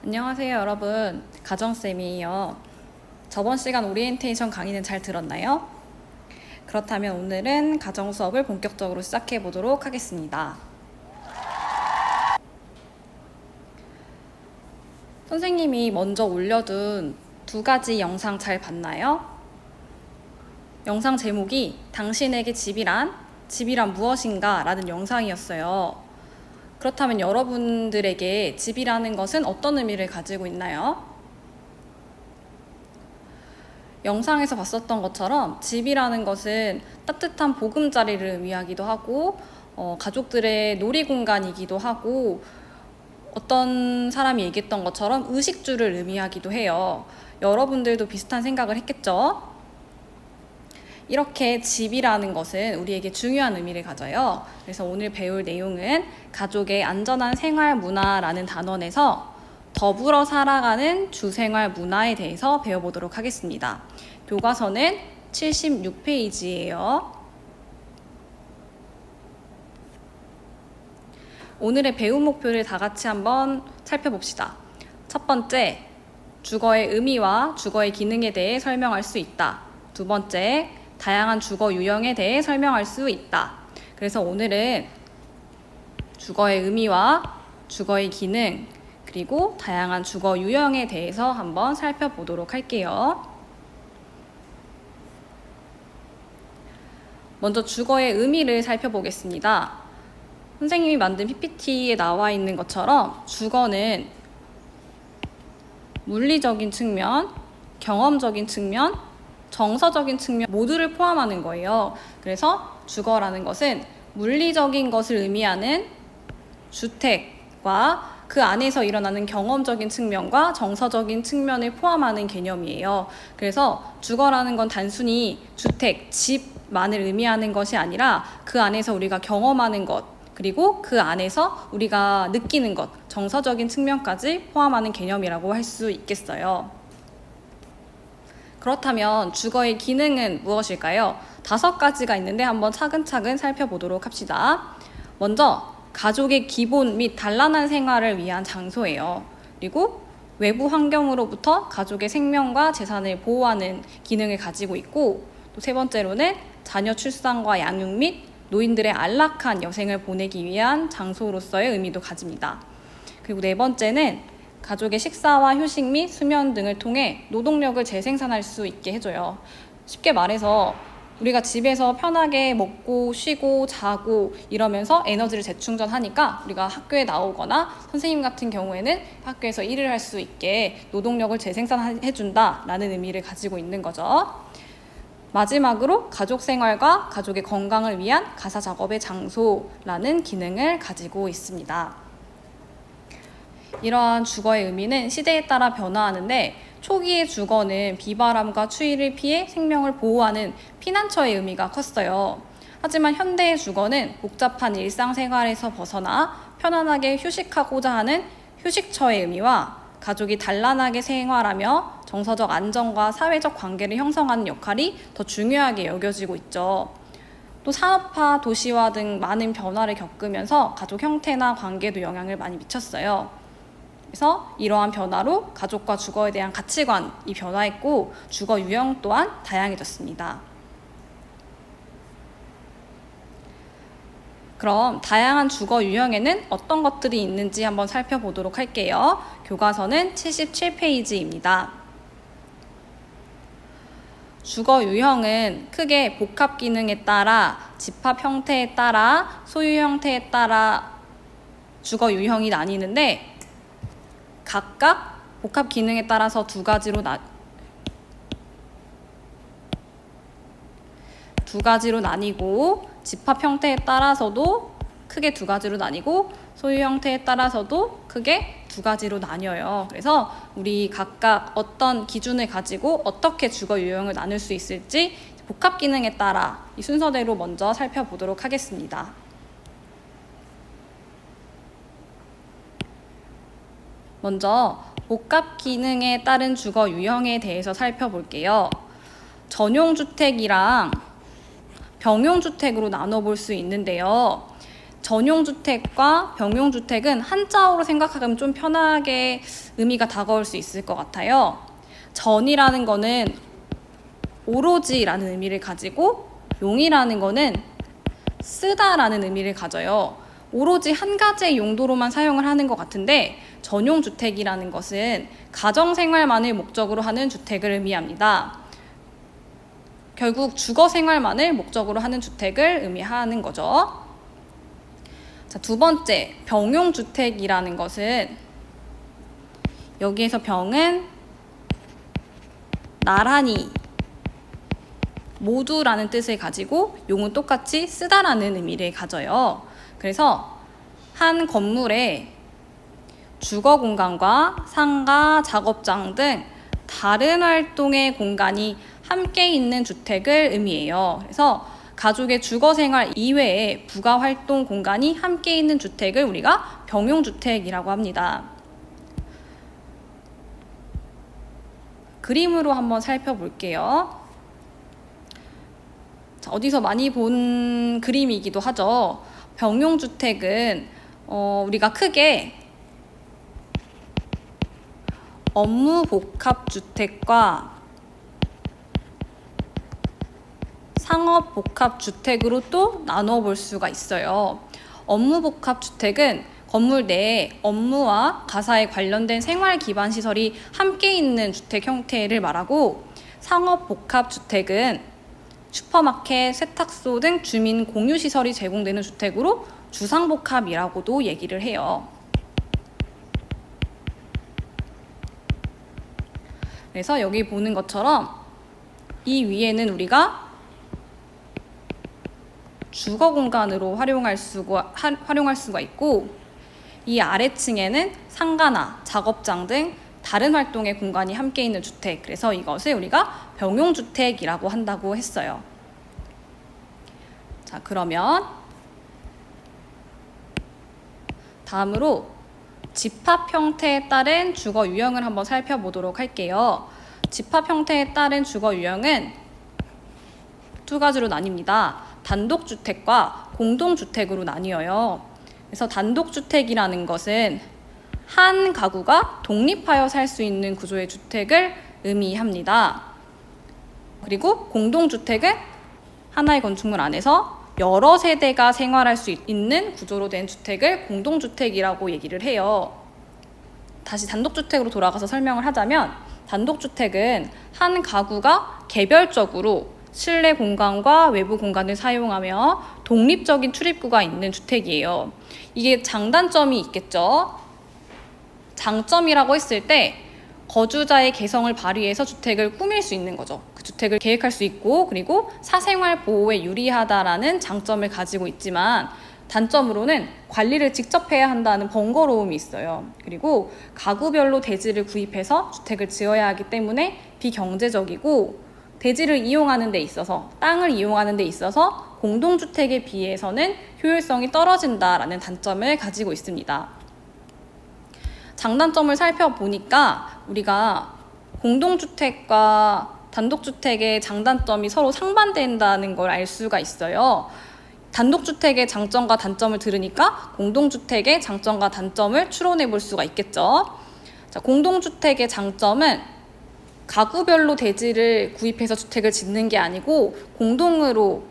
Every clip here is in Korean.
안녕하세요, 여러분. 가정쌤이에요. 저번 시간 오리엔테이션 강의는 잘 들었나요? 그렇다면 오늘은 가정 수업을 본격적으로 시작해 보도록 하겠습니다. 선생님이 먼저 올려둔 두 가지 영상 잘 봤나요? 영상 제목이 당신에게 집이란 무엇인가? 라는 영상이었어요. 그렇다면 여러분들에게 집이라는 것은 어떤 의미를 가지고 있나요? 영상에서 봤었던 것처럼 집이라는 것은 따뜻한 보금자리를 의미하기도 하고 가족들의 놀이공간이기도 하고 어떤 사람이 얘기했던 것처럼 의식주를 의미하기도 해요. 여러분들도 비슷한 생각을 했겠죠? 이렇게 집이라는 것은 우리에게 중요한 의미를 가져요. 그래서 오늘 배울 내용은 가족의 안전한 생활 문화라는 단원에서 더불어 살아가는 주생활 문화에 대해서 배워보도록 하겠습니다. 교과서는 76페이지예요. 오늘의 배움 목표를 다 같이 한번 살펴봅시다. 첫 번째, 주어의 의미와 주어의 기능에 대해 설명할 수 있다. 두 번째, 다양한 주거 유형에 대해 설명할 수 있다. 그래서 오늘은 주어의 의미와 주어의 기능, 그리고 다양한 주거 유형에 대해서 한번 살펴보도록 할게요. 먼저 주어의 의미를 살펴보겠습니다. 선생님이 만든 PPT에 나와 있는 것처럼 주어는 물리적인 측면, 경험적인 측면, 정서적인 측면 모두를 포함하는 거예요. 그래서 주거라는 것은 물리적인 것을 의미하는 주택과 그 안에서 일어나는 경험적인 측면과 정서적인 측면을 포함하는 개념이에요. 그래서 주거라는 건 단순히 주택, 집만을 의미하는 것이 아니라 그 안에서 우리가 경험하는 것, 그리고 그 안에서 우리가 느끼는 것, 정서적인 측면까지 포함하는 개념이라고 할 수 있겠어요. 그렇다면 주거의 기능은 무엇일까요? 5가지가 있는데 한번 차근차근 살펴보도록 합시다. 먼저 가족의 기본 및 단란한 생활을 위한 장소예요. 그리고 외부 환경으로부터 가족의 생명과 재산을 보호하는 기능을 가지고 있고, 또 세 번째로는 자녀 출산과 양육 및 노인들의 안락한 여생을 보내기 위한 장소로서의 의미도 가집니다. 그리고 네 번째는 가족의 식사와 휴식 및 수면 등을 통해 노동력을 재생산할 수 있게 해줘요. 쉽게 말해서 우리가 집에서 편하게 먹고 쉬고 자고 이러면서 에너지를 재충전하니까 우리가 학교에 나오거나 선생님 같은 경우에는 학교에서 일을 할 수 있게 노동력을 재생산해준다라는 의미를 가지고 있는 거죠. 마지막으로 가족 생활과 가족의 건강을 위한 가사 작업의 장소라는 기능을 가지고 있습니다. 이러한 주거의 의미는 시대에 따라 변화하는데 초기의 주거는 비바람과 추위를 피해 생명을 보호하는 피난처의 의미가 컸어요. 하지만 현대의 주거는 복잡한 일상생활에서 벗어나 편안하게 휴식하고자 하는 휴식처의 의미와 가족이 단란하게 생활하며 정서적 안정과 사회적 관계를 형성하는 역할이 더 중요하게 여겨지고 있죠. 또 산업화, 도시화 등 많은 변화를 겪으면서 가족 형태나 관계도 영향을 많이 미쳤어요. 그래서 이러한 변화로 가족과 주거에 대한 가치관이 변화했고 주거 유형 또한 다양해졌습니다. 그럼 다양한 주거 유형에는 어떤 것들이 있는지 한번 살펴보도록 할게요. 교과서는 77페이지입니다. 주거 유형은 크게 복합 기능에 따라, 집합 형태에 따라, 소유 형태에 따라 주거 유형이 나뉘는데 각각 복합 기능에 따라서 두 가지로 나뉘고 집합 형태에 따라서도 크게 두 가지로 나뉘고 소유 형태에 따라서도 크게 두 가지로 나뉘어요. 그래서 우리 각각 어떤 기준을 가지고 어떻게 주거 유형을 나눌 수 있을지 복합 기능에 따라 이 순서대로 먼저 살펴보도록 하겠습니다. 먼저 복합 기능에 따른 주거 유형에 대해서 살펴볼게요. 전용주택이랑 병용주택으로 나눠볼 수 있는데요. 전용주택과 병용주택은 한자어로 생각하면 좀 편하게 의미가 다가올 수 있을 것 같아요. 전이라는 거는 오로지라는 의미를 가지고 용이라는 거는 쓰다라는 의미를 가져요. 오로지 한 가지의 용도로만 사용을 하는 것 같은데 전용주택이라는 것은 가정생활만을 목적으로 하는 주택을 의미합니다. 결국 주거생활만을 목적으로 하는 주택을 의미하는 거죠. 자, 두 번째, 병용주택이라는 것은 여기에서 병은 나란히 모두라는 뜻을 가지고 용은 똑같이 쓰다라는 의미를 가져요. 그래서 한 건물에 주거 공간과 상가, 작업장 등 다른 활동의 공간이 함께 있는 주택을 의미해요. 그래서 가족의 주거 생활 이외에 부가 활동 공간이 함께 있는 주택을 우리가 병용주택이라고 합니다. 그림으로 한번 살펴볼게요. 자, 어디서 많이 본 그림이기도 하죠. 병용주택은 우리가 크게 업무복합주택과 상업복합주택으로 또 나눠볼 수가 있어요. 업무복합주택은 건물 내에 업무와 가사에 관련된 생활 기반 시설이 함께 있는 주택 형태를 말하고, 상업복합주택은 슈퍼마켓, 세탁소 등 주민 공유 시설이 제공되는 주택으로 주상복합이라고도 얘기를 해요. 그래서 여기 보는 것처럼 이 위에는 우리가 주거 공간으로 활용할 수가 있고, 이 아래층에는 상가나 작업장 등 다른 활동의 공간이 함께 있는 주택, 그래서 이것을 우리가 병용주택이라고 한다고 했어요. 자, 그러면 다음으로 집합 형태에 따른 주거 유형을 한번 살펴보도록 할게요. 집합 형태에 따른 주거 유형은 두 가지로 나뉩니다. 단독주택과 공동주택으로 나뉘어요. 그래서 단독주택이라는 것은 한 가구가 독립하여 살 수 있는 구조의 주택을 의미합니다. 그리고 공동주택은 하나의 건축물 안에서 여러 세대가 생활할 수 있는 구조로 된 주택을 공동주택이라고 얘기를 해요. 다시 단독주택으로 돌아가서 설명을 하자면, 단독주택은 한 가구가 개별적으로 실내 공간과 외부 공간을 사용하며 독립적인 출입구가 있는 주택이에요. 이게 장단점이 있겠죠. 장점이라고 했을 때 거주자의 개성을 발휘해서 주택을 꾸밀 수 있는 거죠. 그 주택을 계획할 수 있고, 그리고 사생활 보호에 유리하다라는 장점을 가지고 있지만, 단점으로는 관리를 직접 해야 한다는 번거로움이 있어요. 그리고 가구별로 대지를 구입해서 주택을 지어야 하기 때문에 비경제적이고, 대지를 이용하는 데 있어서, 땅을 이용하는 데 있어서 공동주택에 비해서는 효율성이 떨어진다라는 단점을 가지고 있습니다. 장단점을 살펴보니까 우리가 공동주택과 단독주택의 장단점이 서로 상반된다는 걸 알 수가 있어요. 단독주택의 장점과 단점을 들으니까 공동주택의 장점과 단점을 추론해 볼 수가 있겠죠. 자, 공동주택의 장점은 가구별로 대지를 구입해서 주택을 짓는 게 아니고 공동으로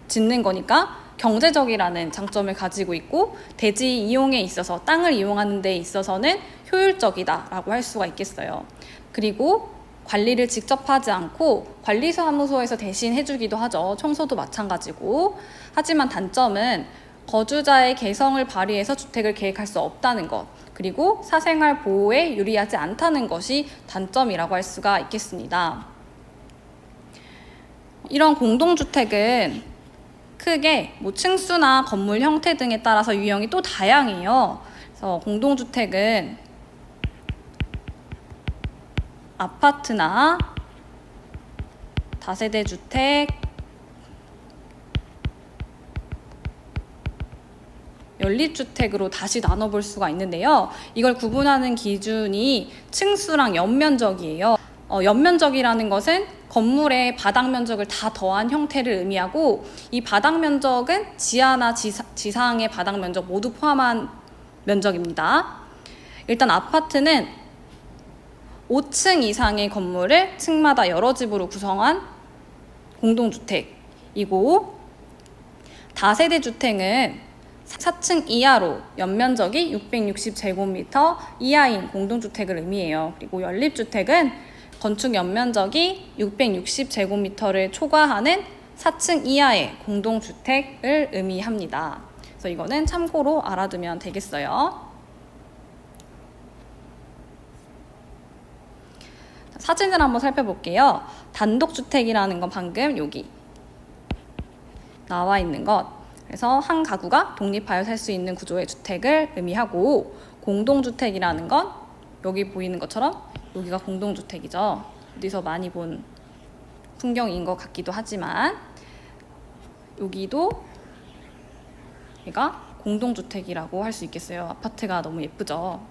짓는 거니까 경제적이라는 장점을 가지고 있고, 대지 이용에 있어서, 땅을 이용하는 데 있어서는 효율적이다라고 할 수가 있겠어요. 그리고 관리를 직접 하지 않고 관리사무소에서 대신 해주기도 하죠. 청소도 마찬가지고. 하지만 단점은 거주자의 개성을 발휘해서 주택을 계획할 수 없다는 것, 그리고 사생활 보호에 유리하지 않다는 것이 단점이라고 할 수가 있겠습니다. 이런 공동주택은 크게 층수나 건물 형태 등에 따라서 유형이 또 다양해요. 그래서 공동주택은 아파트나 다세대 주택, 연립주택으로 다시 나눠볼 수가 있는데요. 이걸 구분하는 기준이 층수랑 연면적이에요. 연면적이라는 것은 건물의 바닥 면적을 다 더한 형태를 의미하고, 이 바닥 면적은 지하나 지상의 바닥 면적 모두 포함한 면적입니다. 일단 아파트는 5층 이상의 건물을 층마다 여러 집으로 구성한 공동주택이고, 다세대 주택은 4층 이하로 연면적이 660제곱미터 이하인 공동주택을 의미해요. 그리고 연립주택은 건축 연면적이 660제곱미터를 초과하는 4층 이하의 공동주택을 의미합니다. 그래서 이거는 참고로 알아두면 되겠어요. 사진을 한번 살펴볼게요. 단독주택이라는 건 방금 여기 나와 있는 것. 그래서 한 가구가 독립하여 살 수 있는 구조의 주택을 의미하고, 공동주택이라는 건 여기 보이는 것처럼 여기가 공동주택이죠. 어디서 많이 본 풍경인 것 같기도 하지만 여기도 얘가 공동주택이라고 할 수 있겠어요. 아파트가 너무 예쁘죠.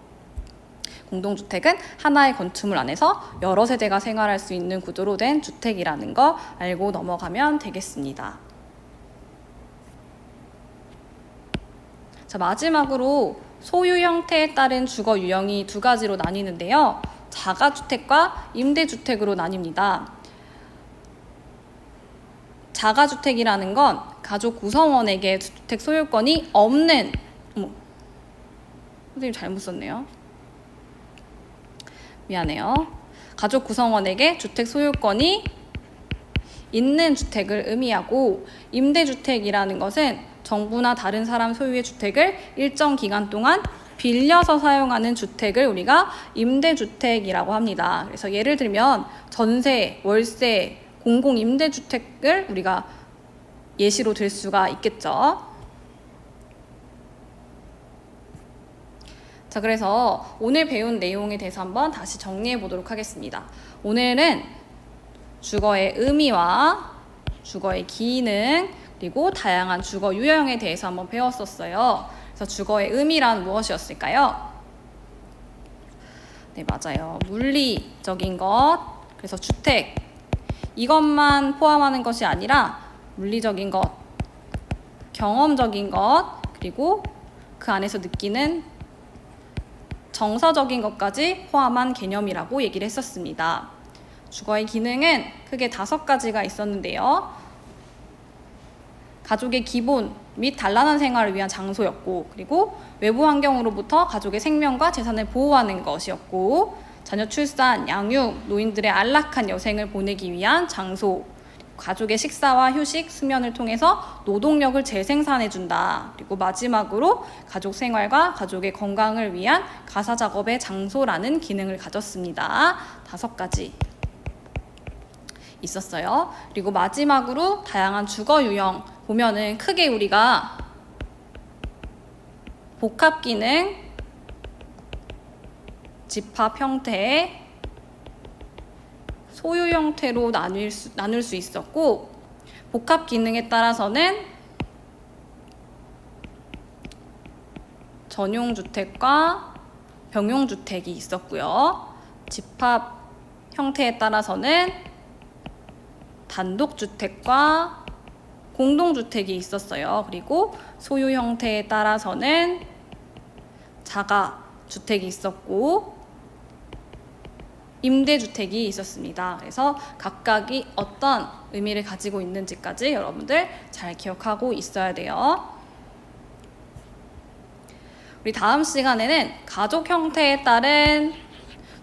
공동주택은 하나의 건축물 안에서 여러 세대가 생활할 수 있는 구조로 된 주택이라는 거 알고 넘어가면 되겠습니다. 자, 마지막으로 소유 형태에 따른 주거 유형이 두 가지로 나뉘는데요. 자가주택과 임대주택으로 나뉩니다. 자가주택이라는 건 가족 구성원에게 주택 소유권이 없는, 선생님 잘못 썼네요. 미안해요. 가족 구성원에게 주택 소유권이 있는 주택을 의미하고, 임대주택이라는 것은 정부나 다른 사람 소유의 주택을 일정 기간 동안 빌려서 사용하는 주택을 우리가 임대주택이라고 합니다. 그래서 예를 들면 전세, 월세, 공공임대주택을 우리가 예시로 들 수가 있겠죠. 자, 그래서 오늘 배운 내용에 대해서 한번 다시 정리해 보도록 하겠습니다. 오늘은 주거의 의미와 주거의 기능, 그리고 다양한 주거 유형에 대해서 한번 배웠었어요. 그래서 주거의 의미란 무엇이었을까요? 네, 맞아요. 물리적인 것, 그래서 주택, 이것만 포함하는 것이 아니라 물리적인 것, 경험적인 것, 그리고 그 안에서 느끼는 정서적인 것까지 포함한 개념이라고 얘기를 했었습니다. 주거의 기능은 크게 5가지가 있었는데요. 가족의 기본 및 단란한 생활을 위한 장소였고, 그리고 외부 환경으로부터 가족의 생명과 재산을 보호하는 것이었고, 자녀 출산, 양육, 노인들의 안락한 여생을 보내기 위한 장소, 가족의 식사와 휴식, 수면을 통해서 노동력을 재생산해준다. 그리고 마지막으로 가족 생활과 가족의 건강을 위한 가사 작업의 장소라는 기능을 가졌습니다. 5가지 있었어요. 그리고 마지막으로 다양한 주거 유형 보면은 크게 우리가 복합 기능, 집합 형태, 소유 형태로 나눌 수 있었고, 복합 기능에 따라서는 전용주택과 병용주택이 있었고요. 집합 형태에 따라서는 단독주택과 공동주택이 있었어요. 그리고 소유 형태에 따라서는 자가주택이 있었고 임대주택이 있었습니다. 그래서 각각이 어떤 의미를 가지고 있는지까지 여러분들 잘 기억하고 있어야 돼요. 우리 다음 시간에는 가족 형태에 따른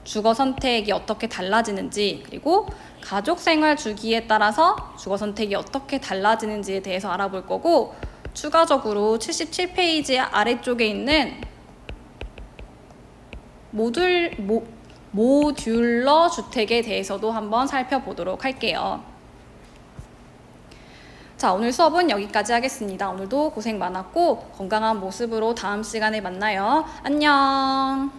주거 선택이 어떻게 달라지는지, 그리고 가족 생활 주기에 따라서 주거 선택이 어떻게 달라지는지에 대해서 알아볼 거고, 추가적으로 77페이지 아래쪽에 있는 모듈러 주택에 대해서도 한번 살펴보도록 할게요. 자, 오늘 수업은 여기까지 하겠습니다. 오늘도 고생 많았고 건강한 모습으로 다음 시간에 만나요. 안녕.